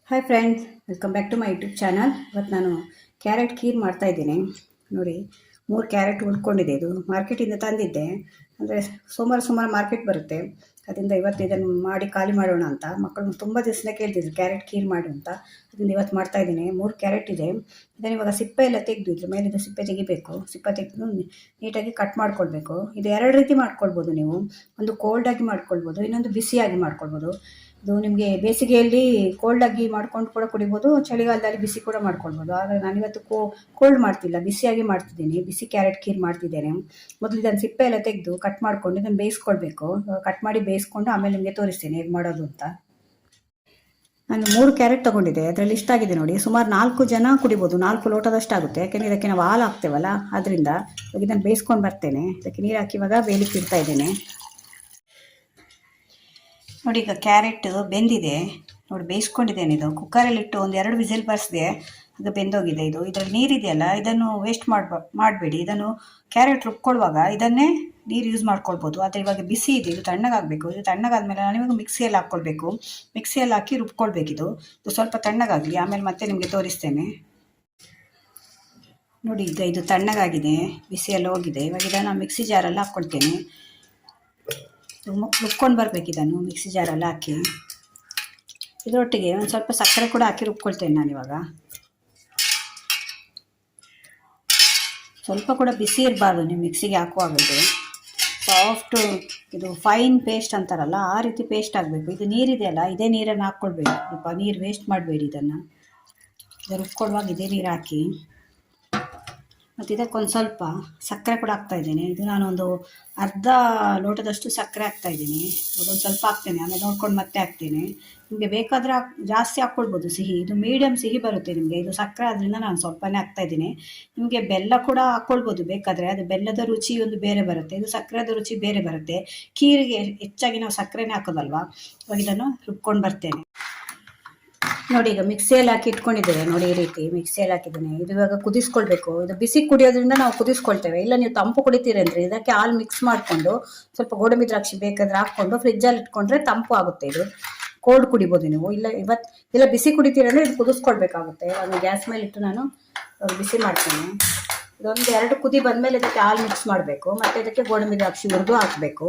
Hi friends, welcome back to my YouTube channel. ಇವತ್ತು ನಾನು carrot kheer ಮಾಡ್ತಾಯಿದ್ದೀನಿ. ನೋಡಿ, 3 ಕ್ಯಾರೆಟ್ ಉಳ್ಕೊಂಡಿದೆ. ಇದು ಮಾರ್ಕೆಟಿಂದ ತಂದಿದ್ದೆ. ಅಂದರೆ ಸೋಮವಾರ ಮಾರ್ಕೆಟ್ ಬರುತ್ತೆ. ಅದರಿಂದ ಇವತ್ತು ಇದನ್ನು ಮಾಡಿ ಖಾಲಿ ಮಾಡೋಣ ಅಂತ. ಮಕ್ಕಳು ತುಂಬ ದಿವಸನೇ ಕೇಳ್ತಿದ್ರು ಕ್ಯಾರೆಟ್ ಖೀರ್ ಮಾಡು ಅಂತ. ಅದರಿಂದ ಇವತ್ತು ಮಾಡ್ತಾಯಿದ್ದೀನಿ. 3 ಕ್ಯಾರೆಟ್ ಇದೆ. ಇದನ್ನು ಇವಾಗ ಸಿಪ್ಪೆ ಎಲ್ಲ ತೆಗೆದು ಇದ್ರ ಮೇಲಿಂದ ಸಿಪ್ಪೆ ತೆಗಿಬೇಕು. ಸಿಪ್ಪೆ ತೆಗೆದು ನೀಟಾಗಿ ಕಟ್ ಮಾಡ್ಕೊಳ್ಬೇಕು. ಇದು 2 ರೀತಿ ಮಾಡ್ಕೊಳ್ಬೋದು ನೀವು. ಒಂದು ಕೋಲ್ಡಾಗಿ ಮಾಡ್ಕೊಳ್ಬೋದು, ಇನ್ನೊಂದು ಬಿಸಿಯಾಗಿ ಮಾಡ್ಕೊಳ್ಬೋದು. ಇದು ನಿಮಗೆ ಬೇಸಿಗೆಯಲ್ಲಿ ಕೋಲ್ಡಾಗಿ ಮಾಡ್ಕೊಂಡು ಕೂಡ ಕುಡಿಬೋದು, ಚಳಿಗಾಲದಲ್ಲಿ ಬಿಸಿ ಕೂಡ ಮಾಡ್ಕೊಳ್ಬೋದು. ಆದರೆ ನಾನಿವತ್ತು ಕೋಲ್ಡ್ ಮಾಡ್ತಿಲ್ಲ, ಬಿಸಿಯಾಗಿ ಮಾಡ್ತಿದ್ದೀನಿ. ಬಿಸಿ ಕ್ಯಾರೆಟ್ ಖೀರ್ ಮಾಡ್ತಿದ್ದೇನೆ. ಮೊದಲು ಇದನ್ನು ಸಿಪ್ಪೆ ಎಲ್ಲ ತೆಗೆದು ಕಟ್ ಮಾಡ್ಕೊಂಡು ಇದನ್ನು ಬೇಯಿಸ್ಕೊಳ್ಬೇಕು. ಕಟ್ ಮಾಡಿ ಬೇಯಿಸ್ಕೊಂಡು ಆಮೇಲೆ ನಿಮಗೆ ತೋರಿಸ್ತೇನೆ ಹೇಗೆ ಮಾಡೋದು ಅಂತ. ನಾನು 3 ಕ್ಯಾರೆಟ್ ತೊಗೊಂಡಿದ್ದೆ. ಅದರಲ್ಲಿ ಇಷ್ಟಾಗಿದೆ ನೋಡಿ. ಸುಮಾರು 4 ಜನ ಕುಡಿಬೋದು. 4 ಲೋಟದಷ್ಟು ಆಗುತ್ತೆ. ಯಾಕೆಂದರೆ ಇದಕ್ಕೆ ನಾವು ಹಾಲು ಹಾಕ್ತೇವಲ್ಲ, ಅದರಿಂದ ಇವಾಗ ಇದನ್ನು ಬೇಯಿಸ್ಕೊಂಡು ಬರ್ತೇನೆ. ಇದಕ್ಕೆ ನೀರು ಹಾಕಿ ಇವಾಗ ಬೇಯಲಿಕ್ಕೆ ಇಡ್ತಾ ಇದ್ದೇನೆ. ನೋಡಿ, ಈಗ ಕ್ಯಾರೆಟ್ ಬೆಂದಿದೆ ನೋಡಿ, ಬೇಯಿಸ್ಕೊಂಡಿದ್ದೇನೆ. ಇದು ಕುಕ್ಕರಲ್ಲಿಟ್ಟು ಒಂದು 2 ವಿಸಿಲ್ ಬರ್ಸಿದೆ, ಅದು ಬೆಂದೋಗಿದೆ. ಇದರಲ್ಲಿ ನೀರಿದೆಯಲ್ಲ, ಇದನ್ನು ವೇಸ್ಟ್ ಮಾಡಬೇಡಿ. ಇದನ್ನು ಕ್ಯಾರೆಟ್ ರುಬ್ಕೊಳ್ಳುವಾಗ ಇದನ್ನೇ ನೀರು ಯೂಸ್ ಮಾಡ್ಕೊಳ್ಬೋದು. ಆದರೆ ಇವಾಗ ಬಿಸಿ ಇದೆ, ಇದು ತಣ್ಣಗಾಗಬೇಕು. ಇದು ತಣ್ಣಗಾದ್ಮೇಲೆ ನಾನು ಇವಾಗ ಮಿಕ್ಸಿಯಲ್ಲಿ ಹಾಕ್ಕೊಳ್ಬೇಕು. ಮಿಕ್ಸಿಯಲ್ಲಿ ಹಾಕಿ ರುಬ್ಕೊಳ್ಬೇಕು. ಇದು ಸ್ವಲ್ಪ ತಣ್ಣಗಾಗಲಿ, ಆಮೇಲೆ ಮತ್ತೆ ನಿಮಗೆ ತೋರಿಸ್ತೇನೆ. ನೋಡಿ, ಈಗ ಇದು ತಣ್ಣಗಾಗಿದೆ, ಬಿಸಿಯೆಲ್ಲ ಹೋಗಿದೆ. ಇವಾಗ ಇದನ್ನು ಮಿಕ್ಸಿ ಜಾರಲ್ಲಿ ಹಾಕ್ಕೊಳ್ತೇನೆ. ರುಬ್ಕೊಂಡು ಬರಬೇಕು. ಇದನ್ನು ಮಿಕ್ಸಿ ಜಾರಲ್ಲಿ ಹಾಕಿ ಇದರೊಟ್ಟಿಗೆ ಒಂದು ಸ್ವಲ್ಪ ಸಕ್ಕರೆ ಕೂಡ ಹಾಕಿ ರುಬ್ಕೊಳ್ತೇನೆ ನಾನಿವಾಗ. ಸ್ವಲ್ಪ ಕೂಡ ಬಿಸಿ ಇರಬಾರ್ದು ನೀವು ಮಿಕ್ಸಿಗೆ ಹಾಕುವಾಗ. ಇದು ಸಾಫ್ಟು, ಇದು ಫೈನ್ ಪೇಸ್ಟ್ ಅಂತಾರಲ್ಲ, ಆ ರೀತಿ ಪೇಸ್ಟ್ ಆಗಬೇಕು. ಇದು ನೀರಿದೆಯಲ್ಲ, ಇದೇ ನೀರನ್ನು ಹಾಕ್ಕೊಳ್ಬೇಕು. ಸ್ವಲ್ಪ ನೀರು ವೇಸ್ಟ್ ಮಾಡಬೇಡಿ. ಇದನ್ನು ರುಬ್ಕೊಳ್ಳುವಾಗ ಇದೇ ನೀರು ಹಾಕಿ, ಮತ್ತು ಇದಕ್ಕೊಂದು ಸ್ವಲ್ಪ ಸಕ್ಕರೆ ಕೂಡ ಹಾಕ್ತಾಯಿದ್ದೀನಿ. ಇದು ನಾನೊಂದು ಅರ್ಧ ಲೋಟದಷ್ಟು ಸಕ್ಕರೆ ಹಾಕ್ತಾಯಿದ್ದೀನಿ. ಒಂದು ಸ್ವಲ್ಪ ಹಾಕ್ತೇನೆ, ಆಮೇಲೆ ನೋಡ್ಕೊಂಡು ಮತ್ತೆ ಹಾಕ್ತೇನೆ. ನಿಮಗೆ ಬೇಕಾದರೆ ಜಾಸ್ತಿ ಹಾಕ್ಕೊಳ್ಬೋದು ಸಿಹಿ. ಇದು ಮೀಡಿಯಮ್ ಸಿಹಿ ಬರುತ್ತೆ ನಿಮಗೆ. ಇದು ಸಕ್ಕರೆ ಆದ್ದರಿಂದ ನಾನು ಸ್ವಲ್ಪನೇ ಹಾಕ್ತಾಯಿದ್ದೀನಿ. ನಿಮಗೆ ಬೆಲ್ಲ ಕೂಡ ಹಾಕ್ಕೊಳ್ಬೋದು ಬೇಕಾದರೆ. ಅದು ಬೆಲ್ಲದ ರುಚಿ ಒಂದು ಬೇರೆ ಬರುತ್ತೆ, ಇದು ಸಕ್ಕರೆದ ರುಚಿ ಬೇರೆ ಬರುತ್ತೆ. ಖೀರಿಗೆ ಹೆಚ್ಚಾಗಿ ನಾವು ಸಕ್ಕರೆನೇ ಹಾಕೋದಲ್ವಾ. ಇವಾಗ ಇದನ್ನು ರುಬ್ಕೊಂಡು ಬರ್ತೇನೆ. ನೋಡಿ, ಈಗ ಮಿಕ್ಸಿಯಲ್ಲಿ ಹಾಕಿ ಇಟ್ಕೊಂಡಿದ್ದೇವೆ ನೋಡಿ. ಈ ರೀತಿ ಮಿಕ್ಸಿಯಲ್ಲಿ ಹಾಕಿದ್ದೇನೆ. ಇದು ಇವಾಗ ಕುದಿಸ್ಕೊಳ್ಬೇಕು. ಇದು ಬಿಸಿ ಕುಡಿಯೋದ್ರಿಂದ ನಾವು ಕುದಿಸ್ಕೊಳ್ತೇವೆ. ಇಲ್ಲ ನೀವು ತಂಪು ಕುಡಿತೀರಿ ಅಂದರೆ ಇದಕ್ಕೆ ಹಾಲು ಮಿಕ್ಸ್ ಮಾಡಿಕೊಂಡು ಸ್ವಲ್ಪ ಗೋಡಂಬಿ ದ್ರಾಕ್ಷಿ ಬೇಕಾದ್ರೆ ಹಾಕ್ಕೊಂಡು ಫ್ರಿಜ್ಜಲ್ಲಿ ಇಟ್ಕೊಂಡ್ರೆ ತಂಪು ಆಗುತ್ತೆ. ಇದು ಕೋಲ್ಡ್ ಕುಡಿಬೋದು ನೀವು. ಇಲ್ಲ ಬಿಸಿ ಕುಡಿತೀರಿ ಅಂದರೆ ಇದು ಕುದಿಸ್ಕೊಳ್ಬೇಕಾಗುತ್ತೆ. ಅದು ಗ್ಯಾಸ್ ಮೇಲೆ ಇಟ್ಟು ನಾನು ಬಿಸಿ ಮಾಡ್ತೇನೆ. ಇದೊಂದು 2 ಕುದಿ ಬಂದಮೇಲೆ ಇದಕ್ಕೆ ಹಾಲು ಮಿಕ್ಸ್ ಮಾಡಬೇಕು. ಮತ್ತು ಇದಕ್ಕೆ ಗೋಡಂಬಿ ದ್ರಾಕ್ಷಿ ಹುರಿದು ಹಾಕಬೇಕು.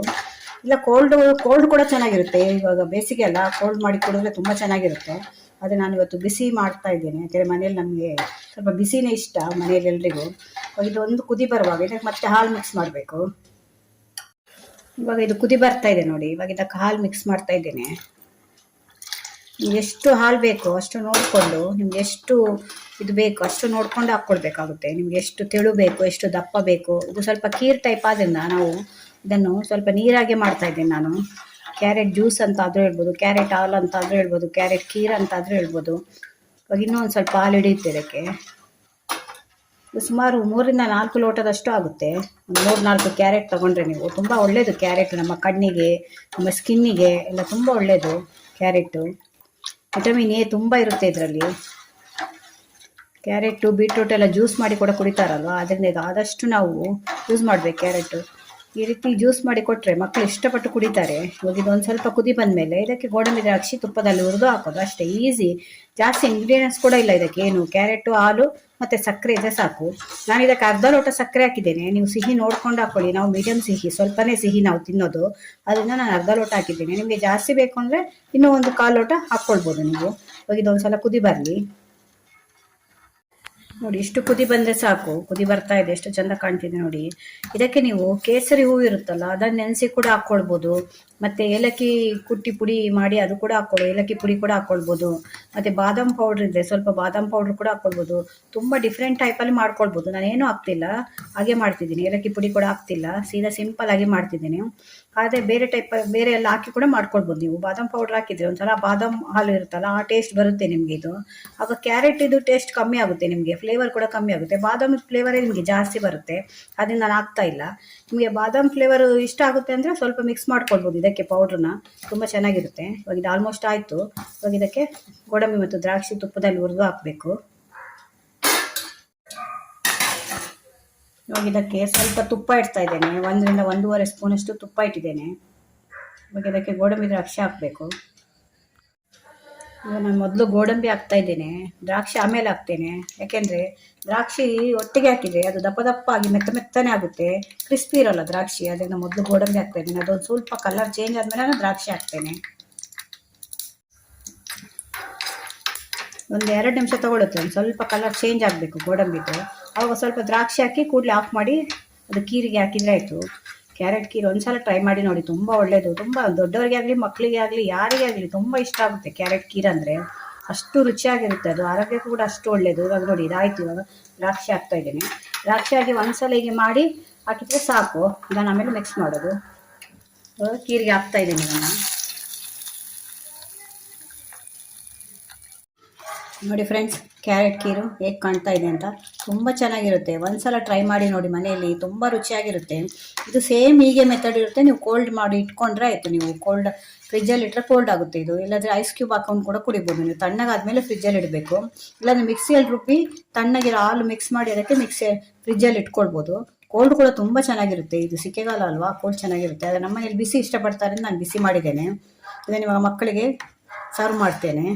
ಇಲ್ಲ ಕೋಲ್ಡ್ ಕೂಡ ಚೆನ್ನಾಗಿರುತ್ತೆ. ಇವಾಗ ಬೇಸಿಗೆ ಅಲ್ಲ, ಕೋಲ್ಡ್ ಮಾಡಿ ಕುಡಿದ್ರೆ ತುಂಬ ಚೆನ್ನಾಗಿರುತ್ತೆ. ಆದರೆ ನಾನಿವತ್ತು ಬಿಸಿ ಮಾಡ್ತಾ ಇದ್ದೇನೆ. ಯಾಕೆಂದರೆ ಮನೇಲಿ ನಮಗೆ ಸ್ವಲ್ಪ ಬಿಸಿನೇ ಇಷ್ಟ, ಮನೆಯಲ್ಲಿ ಎಲ್ರಿಗೂ. ಇದೊಂದು ಕುದಿ ಬರುವಾಗ ಇದಕ್ಕೆ ಮತ್ತೆ ಹಾಲು ಮಿಕ್ಸ್ ಮಾಡಬೇಕು. ಇವಾಗ ಇದು ಕುದಿ ಬರ್ತಾ ಇದೆ ನೋಡಿ. ಇವಾಗ ಇದಕ್ಕೆ ಹಾಲು ಮಿಕ್ಸ್ ಮಾಡ್ತಾ ಇದ್ದೇನೆ. ನಿಮ್ಗೆ ಎಷ್ಟು ಹಾಲು ಬೇಕು ಅಷ್ಟು ನೋಡಿಕೊಂಡು, ನಿಮ್ಗೆ ಎಷ್ಟು ಇದು ಬೇಕು ಅಷ್ಟು ನೋಡ್ಕೊಂಡು ಹಾಕ್ಕೊಳ್ಬೇಕಾಗುತ್ತೆ. ನಿಮ್ಗೆ ಎಷ್ಟು ತೆಳು ಬೇಕು, ಎಷ್ಟು ದಪ್ಪ ಬೇಕು. ಇದು ಸ್ವಲ್ಪ ಖೀರ್ ಟೈಪ್ ಆದ್ದರಿಂದ ನಾವು ಇದನ್ನು ಸ್ವಲ್ಪ ನೀರಾಗೆ ಮಾಡ್ತಾ ಇದ್ದೇನೆ ನಾನು. ಕ್ಯಾರೆಟ್ ಜ್ಯೂಸ್ ಅಂತ ಆದರೂ ಹೇಳ್ಬೋದು, ಕ್ಯಾರೆಟ್ ಹಾಲು ಅಂತ ಆದರೂ ಹೇಳ್ಬೋದು, ಕ್ಯಾರೆಟ್ ಖೀರ್ ಅಂತ ಆದರೂ ಹೇಳ್ಬೋದು. ಇವಾಗ ಇನ್ನೂ ಒಂದು ಸ್ವಲ್ಪ ಹಾಲು ಹಿಡಿಯುತ್ತೆ ಇದಕ್ಕೆ. ಇದು ಸುಮಾರು 3ರಿಂದ 4 ಲೋಟದಷ್ಟು ಆಗುತ್ತೆ. ಒಂದು 3-4 ಕ್ಯಾರೆಟ್ ತೊಗೊಂಡ್ರೆ ನೀವು. ತುಂಬ ಒಳ್ಳೆಯದು ಕ್ಯಾರೆಟ್, ನಮ್ಮ ಕಣ್ಣಿಗೆ, ನಮ್ಮ ಸ್ಕಿನ್ನಿಗೆ ಎಲ್ಲ ತುಂಬ ಒಳ್ಳೆಯದು ಕ್ಯಾರೆಟು. ವಿಟಮಿನ್ ಎ ತುಂಬ ಇರುತ್ತೆ ಇದರಲ್ಲಿ. ಕ್ಯಾರೆಟು ಬೀಟ್ರೂಟ್ ಎಲ್ಲ ಜ್ಯೂಸ್ ಮಾಡಿ ಕೂಡ ಕುಡಿತಾರಲ್ವ, ಅದರಿಂದ ಇದು ಆದಷ್ಟು ನಾವು ಯೂಸ್ ಮಾಡಬೇಕು ಕ್ಯಾರೆಟು. ಈ ರೀತಿ ಜ್ಯೂಸ್ ಮಾಡಿ ಕೊಟ್ಟರೆ ಮಕ್ಕಳು ಇಷ್ಟಪಟ್ಟು ಕುಡಿತಾರೆ. ಇವಾಗ ಇದೊಂದು ಸ್ವಲ್ಪ ಕುದಿ ಬಂದಮೇಲೆ ಇದಕ್ಕೆ ಗೋಡಂಬಿ ದ್ರಾಕ್ಷಿ ತುಪ್ಪದಲ್ಲಿ ಹುರಿದು ಹಾಕೋದು ಅಷ್ಟೇ. ಈಸಿ, ಜಾಸ್ತಿ ಇಂಗ್ರೀಡಿಯೆಂಟ್ಸ್ ಕೂಡ ಇಲ್ಲ ಇದಕ್ಕೆ. ಏನು, ಕ್ಯಾರೆಟು, ಹಾಲು ಮತ್ತು ಸಕ್ಕರೆ ಇದೆ ಸಾಕು. ನಾನು ಇದಕ್ಕೆ ಅರ್ಧ ಲೋಟ ಸಕ್ಕರೆ ಹಾಕಿದ್ದೇನೆ. ನೀವು ಸಿಹಿ ನೋಡ್ಕೊಂಡು ಹಾಕ್ಕೊಳ್ಳಿ. ನಾವು ಮೀಡಿಯಮ್ ಸಿಹಿ, ಸ್ವಲ್ಪನೇ ಸಿಹಿ ನಾವು ತಿನ್ನೋದು, ಅದರಿಂದ ನಾನು ಅರ್ಧ ಲೋಟ ಹಾಕಿದ್ದೇನೆ. ನಿಮಗೆ ಜಾಸ್ತಿ ಬೇಕು ಅಂದರೆ ಇನ್ನೂ ಒಂದು 1/4 ಲೋಟ ಹಾಕ್ಕೊಳ್ಬೋದು ನೀವು. ಇವಾಗ ಇದೊಂದು ಸಲ ಕುದಿ ಬರಲಿ ನೋಡಿ. ಇಷ್ಟು ಕುದಿ ಬಂದರೆ ಸಾಕು. ಕುದಿ ಬರ್ತಾ ಇದೆ, ಎಷ್ಟು ಚಂದ ಕಾಣ್ತಿದೆ ನೋಡಿ. ಇದಕ್ಕೆ ನೀವು ಕೇಸರಿ ಹೂವು ಇರುತ್ತಲ್ಲ, ಅದನ್ನು ನೆನೆಸಿ ಕೂಡ ಹಾಕ್ಕೊಳ್ಬೋದು. ಮತ್ತು ಏಲಕ್ಕಿ ಕುಟ್ಟಿ ಪುಡಿ ಮಾಡಿ ಅದು ಕೂಡ ಏಲಕ್ಕಿ ಪುಡಿ ಕೂಡ ಹಾಕ್ಕೊಳ್ಬೋದು. ಮತ್ತು ಬಾದಾಮ್ ಪೌಡ್ರ್ ಇದೆ, ಸ್ವಲ್ಪ ಬಾದಾಮ್ ಪೌಡ್ರ್ ಕೂಡ ಹಾಕ್ಕೊಳ್ಬೋದು. ತುಂಬ ಡಿಫ್ರೆಂಟ್ ಟೈಪಲ್ಲಿ ಮಾಡ್ಕೊಳ್ಬೋದು. ನಾನೇನು ಹಾಕ್ತಿಲ್ಲ, ಹಾಗೆ ಮಾಡ್ತಿದ್ದೀನಿ. ಏಲಕ್ಕಿ ಪುಡಿ ಕೂಡ ಹಾಕ್ತಿಲ್ಲ, ಸೀದಾ ಸಿಂಪಲ್ ಆಗಿ ಮಾಡ್ತಿದ್ದೀನಿ. ಆದರೆ ಬೇರೆ ಎಲ್ಲ ಹಾಕಿ ಕೂಡ ಮಾಡ್ಕೊಳ್ಬೋದು ನೀವು. ಬಾದಾಮ್ ಪೌಡ್ರ್ ಹಾಕಿದರೆ ಒಂಥರ ಬಾದಾಮ್ ಹಾಲು ಇರುತ್ತಲ್ಲ, ಆ ಟೇಸ್ಟ್ ಬರುತ್ತೆ ನಿಮಗೆ. ಇದು ಆಗ ಕ್ಯಾರೆಟ್ ಇದು ಟೇಸ್ಟ್ ಕಮ್ಮಿ ಆಗುತ್ತೆ ನಿಮಗೆ, ಫ್ಲೇವರ್ ಕೂಡ ಕಮ್ಮಿ ಆಗುತ್ತೆ. ಬಾದಾಮ್ ಫ್ಲೇವರೇ ನಿಮಗೆ ಜಾಸ್ತಿ ಬರುತ್ತೆ, ಅದರಿಂದ ನಾನು ಹಾಕ್ತಾ ಇಲ್ಲ. ನಿಮಗೆ ಬಾದಾಮ್ ಫ್ಲೇವರ್ ಇಷ್ಟ ಆಗುತ್ತೆ ಅಂದರೆ ಸ್ವಲ್ಪ ಮಿಕ್ಸ್ ಮಾಡ್ಕೊಳ್ಬೋದು ಇದಕ್ಕೆ ಪೌಡ್ರನ್ನ, ತುಂಬ ಚೆನ್ನಾಗಿರುತ್ತೆ. ಇವಾಗ ಇದು ಆಲ್ಮೋಸ್ಟ್ ಆಯಿತು. ಇವಾಗ ಇದಕ್ಕೆ ಗೋಡಂಬಿ ಮತ್ತು ದ್ರಾಕ್ಷಿ ತುಪ್ಪದಲ್ಲಿ ಹುರಿದು ಹಾಕಬೇಕು. ಇವಾಗ ಇದಕ್ಕೆ ಸ್ವಲ್ಪ ತುಪ್ಪ ಇಡ್ತಾ ಇದ್ದೇನೆ. 1ರಿಂದ 1.5 ಸ್ಪೂನಷ್ಟು ತುಪ್ಪ ಇಟ್ಟಿದ್ದೇನೆ. ಇವಾಗ ಇದಕ್ಕೆ ಗೋಡಂಬಿ ದ್ರಾಕ್ಷಿ ಹಾಕಬೇಕು. ಈಗ ನಾನು ಮೊದಲು ಗೋಡಂಬಿ ಹಾಕ್ತಾ ಇದ್ದೇನೆ, ದ್ರಾಕ್ಷಿ ಆಮೇಲೆ ಹಾಕ್ತೇನೆ. ಯಾಕೆಂದರೆ ದ್ರಾಕ್ಷಿ ಒಟ್ಟಿಗೆ ಹಾಕಿದರೆ ಅದು ದಪ್ಪ ದಪ್ಪ ಆಗಿ ಮೆತ್ತನೆ ಆಗುತ್ತೆ, ಕ್ರಿಸ್ಪಿ ಇರೋಲ್ಲ ದ್ರಾಕ್ಷಿ. ಅದರಿಂದ ಮೊದಲು ಗೋಡಂಬಿ ಹಾಕ್ತಾ ಇದ್ದೀನಿ. ಅದೊಂದು ಸ್ವಲ್ಪ ಕಲರ್ ಚೇಂಜ್ ಆದಮೇಲೆ ನಾನು ದ್ರಾಕ್ಷಿ ಹಾಕ್ತೇನೆ. ಒಂದು 2 ನಿಮಿಷ ತೊಗೊಳುತ್ತೆ, ಒಂದು ಸ್ವಲ್ಪ ಕಲರ್ ಚೇಂಜ್ ಆಗಬೇಕು ಗೋಡಂಬಿದು. ಆವಾಗ ಸ್ವಲ್ಪ ದ್ರಾಕ್ಷಿ ಹಾಕಿ ಕೂಡಲೇ ಆಫ್ ಮಾಡಿ ಅದು ಕೀರಿಗೆ ಹಾಕಿದರೆ ಆಯಿತು. ಕ್ಯಾರೆಟ್ ಕೀರು ಒಂದ್ಸಲ ಟ್ರೈ ಮಾಡಿ ನೋಡಿ, ತುಂಬ ಒಳ್ಳೆಯದು. ತುಂಬ ದೊಡ್ಡವರಿಗೆ ಆಗಲಿ ಮಕ್ಕಳಿಗೆ ಆಗಲಿ ಯಾರಿಗೇ ಆಗಲಿ ತುಂಬ ಇಷ್ಟ ಆಗುತ್ತೆ ಕ್ಯಾರೆಟ್ ಕೀರು ಅಂದರೆ. ಅಷ್ಟು ರುಚಿಯಾಗಿರುತ್ತೆ, ಅದು ಆರೋಗ್ಯಕ್ಕೂ ಕೂಡ ಅಷ್ಟು ಒಳ್ಳೆಯದು. ಇವಾಗ ನೋಡಿ ಇದಾಯಿತು. ಇವಾಗ ದ್ರಾಕ್ಷಿ ಹಾಕ್ತಾ ಇದ್ದೀನಿ. ದ್ರಾಕ್ಷಿ ಹಾಕಿ ಒಂದ್ಸಲ ಹೀಗೆ ಮಾಡಿ ಹಾಕಿದರೆ ಸಾಕು. ನಾನು ಆಮೇಲೆ ಮಿಕ್ಸ್ ಮಾಡೋದು. ಕೀರಿಗೆ ಹಾಕ್ತಾ ಇದ್ದೀನಿ ನಾನು. ನೋಡಿ ಫ್ರೆಂಡ್ಸ್, ಕ್ಯಾರೆಟ್ ಕೀರು ಹೇಗೆ ಕಾಣ್ತಾ ಇದೆ ಅಂತ. ತುಂಬ ಚೆನ್ನಾಗಿರುತ್ತೆ, ಒಂದ್ಸಲ ಟ್ರೈ ಮಾಡಿ ನೋಡಿ ಮನೆಯಲ್ಲಿ, ತುಂಬ ರುಚಿಯಾಗಿರುತ್ತೆ. ಇದು ಸೇಮ್ ಹೀಗೆ ಮೆಥಡ್ ಇರುತ್ತೆ. ನೀವು ಕೋಲ್ಡ್ ಮಾಡಿ ಇಟ್ಕೊಂಡ್ರೆ ಆಯಿತು. ನೀವು ಫ್ರಿಜ್ಜಲ್ಲಿ ಇಟ್ಟರೆ ಕೋಲ್ಡ್ ಆಗುತ್ತೆ ಇದು. ಇಲ್ಲಾಂದರೆ ಐಸ್ ಕ್ಯೂಬ್ ಹಾಕೊಂಡು ಕೂಡ ಕುಡಿಬೋದು ನೀವು. ತಣ್ಣಗಾದ್ಮೇಲೆ ಫ್ರಿಜ್ಜಲ್ಲಿ ಇಡಬೇಕು. ಇಲ್ಲಾಂದರೆ ಮಿಕ್ಸಿಯಲ್ಲಿ ರುಬ್ಬಿ ತಣ್ಣಗಿರೋ ಹಾಲು ಮಿಕ್ಸ್ ಮಾಡಿ ಅದಕ್ಕೆ ಫ್ರಿಜ್ಜಲ್ಲಿ ಇಟ್ಕೊಳ್ಬೋದು. ಕೋಲ್ಡ್ ಕೂಡ ತುಂಬ ಚೆನ್ನಾಗಿರುತ್ತೆ. ಇದು ಸಿಕ್ಕೆಗಾಲ ಅಲ್ವಾ, ಕೋಲ್ಡ್ ಚೆನ್ನಾಗಿರುತ್ತೆ. ಆದರೆ ನಮ್ಮ ಮನೇಲಿ ಬಿಸಿ ಇಷ್ಟಪಡ್ತಾರೆ, ನಾನು ಬಿಸಿ ಮಾಡಿದ್ದೇನೆ. ಇದನ್ನು ಇವಾಗ ಮಕ್ಕಳಿಗೆ ಸರ್ವ್ ಮಾಡ್ತೇನೆ.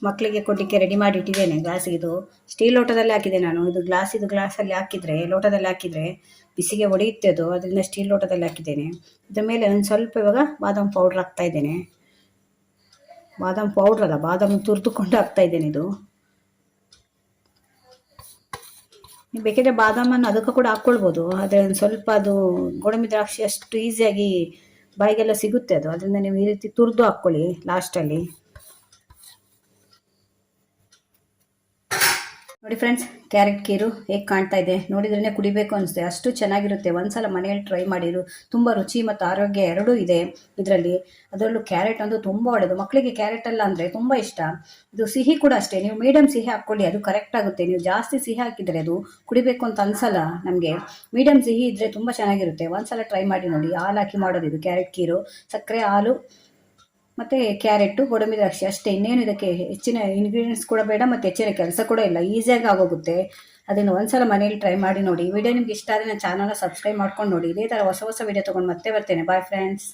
ಮಕ್ಕಳಿಗೆ ಕೊಡಲಿಕ್ಕೆ ರೆಡಿ ಮಾಡಿ ಇಟ್ಟಿದ್ದೇನೆ. ಗ್ಲಾಸಿದು ಸ್ಟೀಲ್ ಲೋಟದಲ್ಲಿ ಹಾಕಿದೆ ನಾನು. ಇದು ಗ್ಲಾಸಲ್ಲಿ ಹಾಕಿದರೆ, ಲೋಟದಲ್ಲಿ ಹಾಕಿದರೆ ಬಿಸಿಗೆ ಒಡೆಯುತ್ತೆ ಅದು. ಅದರಿಂದ ಸ್ಟೀಲ್ ಲೋಟದಲ್ಲಿ ಹಾಕಿದ್ದೇನೆ. ಇದರ ಮೇಲೆ ಒಂದು ಸ್ವಲ್ಪ ಇವಾಗ ಬಾದಾಮ್ ಪೌಡ್ರ್ ಹಾಕ್ತಾ ಇದ್ದೇನೆ. ಬಾದಾಮ್ ಪೌಡ್ರ್ ಅಲ್ಲ, ಬಾದಾಮ್ ತುರಿದುಕೊಂಡು ಹಾಕ್ತಾ ಇದ್ದೇನೆ. ಇದು ನೀವು ಬೇಕಿದ್ರೆ ಬಾದಾಮನ್ನು ಅದಕ್ಕೂ ಕೂಡ ಹಾಕ್ಕೊಳ್ಬೋದು. ಆದರೆ ಒಂದು ಸ್ವಲ್ಪ ಅದು ಗೋಡಂಬಿ ದ್ರಾಕ್ಷಿ ಅಷ್ಟು ಈಸಿಯಾಗಿ ಬಾಯಿಗೆಲ್ಲ ಸಿಗುತ್ತೆ ಅದು. ಅದರಿಂದ ನೀವು ಈ ರೀತಿ ತುರಿದು ಹಾಕ್ಕೊಳ್ಳಿ ಲಾಸ್ಟಲ್ಲಿ. ನೋಡಿ ಫ್ರೆಂಡ್ಸ್, ಕ್ಯಾರೆಟ್ ಕೀರು ಹೇಗೆ ಕಾಣ್ತಾ ಇದೆ ನೋಡಿದ್ರೇ ಕುಡಿಬೇಕು ಅನಿಸುತ್ತೆ, ಅಷ್ಟು ಚೆನ್ನಾಗಿರುತ್ತೆ. ಒಂದ್ಸಲ ಮನೆಯಲ್ಲಿ ಟ್ರೈ ಮಾಡಿರು. ತುಂಬ ರುಚಿ ಮತ್ತು ಆರೋಗ್ಯ ಎರಡೂ ಇದೆ ಇದರಲ್ಲಿ. ಅದರಲ್ಲೂ ಕ್ಯಾರೆಟ್ ಒಂದು ತುಂಬ ಒಳ್ಳೆಯದು. ಮಕ್ಕಳಿಗೆ ಕ್ಯಾರೆಟ್ ಎಲ್ಲ ಅಂದರೆ ತುಂಬ ಇಷ್ಟ. ಇದು ಸಿಹಿ ಕೂಡ ಅಷ್ಟೇ, ನೀವು ಮೀಡಿಯಮ್ ಸಿಹಿ ಹಾಕ್ಕೊಳ್ಳಿ, ಅದು ಕರೆಕ್ಟ್ ಆಗುತ್ತೆ. ನೀವು ಜಾಸ್ತಿ ಸಿಹಿ ಹಾಕಿದರೆ ಅದು ಕುಡಿಬೇಕು ಅಂತ ಅನ್ಸಲ್ಲ ನಮಗೆ. ಮೀಡಿಯಮ್ ಸಿಹಿ ಇದ್ದರೆ ತುಂಬ ಚೆನ್ನಾಗಿರುತ್ತೆ. ಒಂದ್ಸಲ ಟ್ರೈ ಮಾಡಿ ನೋಡಿ. ಹಾಲು ಹಾಕಿ ಮಾಡೋದು ಇದು ಕ್ಯಾರೆಟ್ ಕೀರು. ಸಕ್ಕರೆ, ಹಾಲು ಮತ್ತು ಕ್ಯಾರೆಟು, ಗೋಡಂಬಿ ದ್ರಾಕ್ಷಿ ಅಷ್ಟೇ. ಇನ್ನೇನು ಇದಕ್ಕೆ ಹೆಚ್ಚಿನ ಇಂಗ್ರೀಡಿಯೆಂಟ್ಸ್ ಕೂಡ ಬೇಡ ಮತ್ತು ಹೆಚ್ಚಿನ ಕೆಲಸ ಕೂಡ ಇಲ್ಲ, ಈಸಿಯಾಗಿ ಆಗೋಗುತ್ತೆ. ಅದನ್ನು ಒಂದ್ಸಲ ಮನೇಲಿ ಟ್ರೈ ಮಾಡಿ ನೋಡಿ. ಈ ವಿಡಿಯೋ ನಿಮ್ಗೆ ಇಷ್ಟ ಆದರೆ ನನ್ನ ಚಾನಲ್ನ ಸಬ್ಸ್ಕ್ರೈಬ್ ಮಾಡ್ಕೊಂಡು ನೋಡಿ. ಇದೇ ಥರ ಹೊಸ ವಿಡಿಯೋ ತೊಗೊಂಡು ಮತ್ತೆ ಬರ್ತೇನೆ. Bye friends.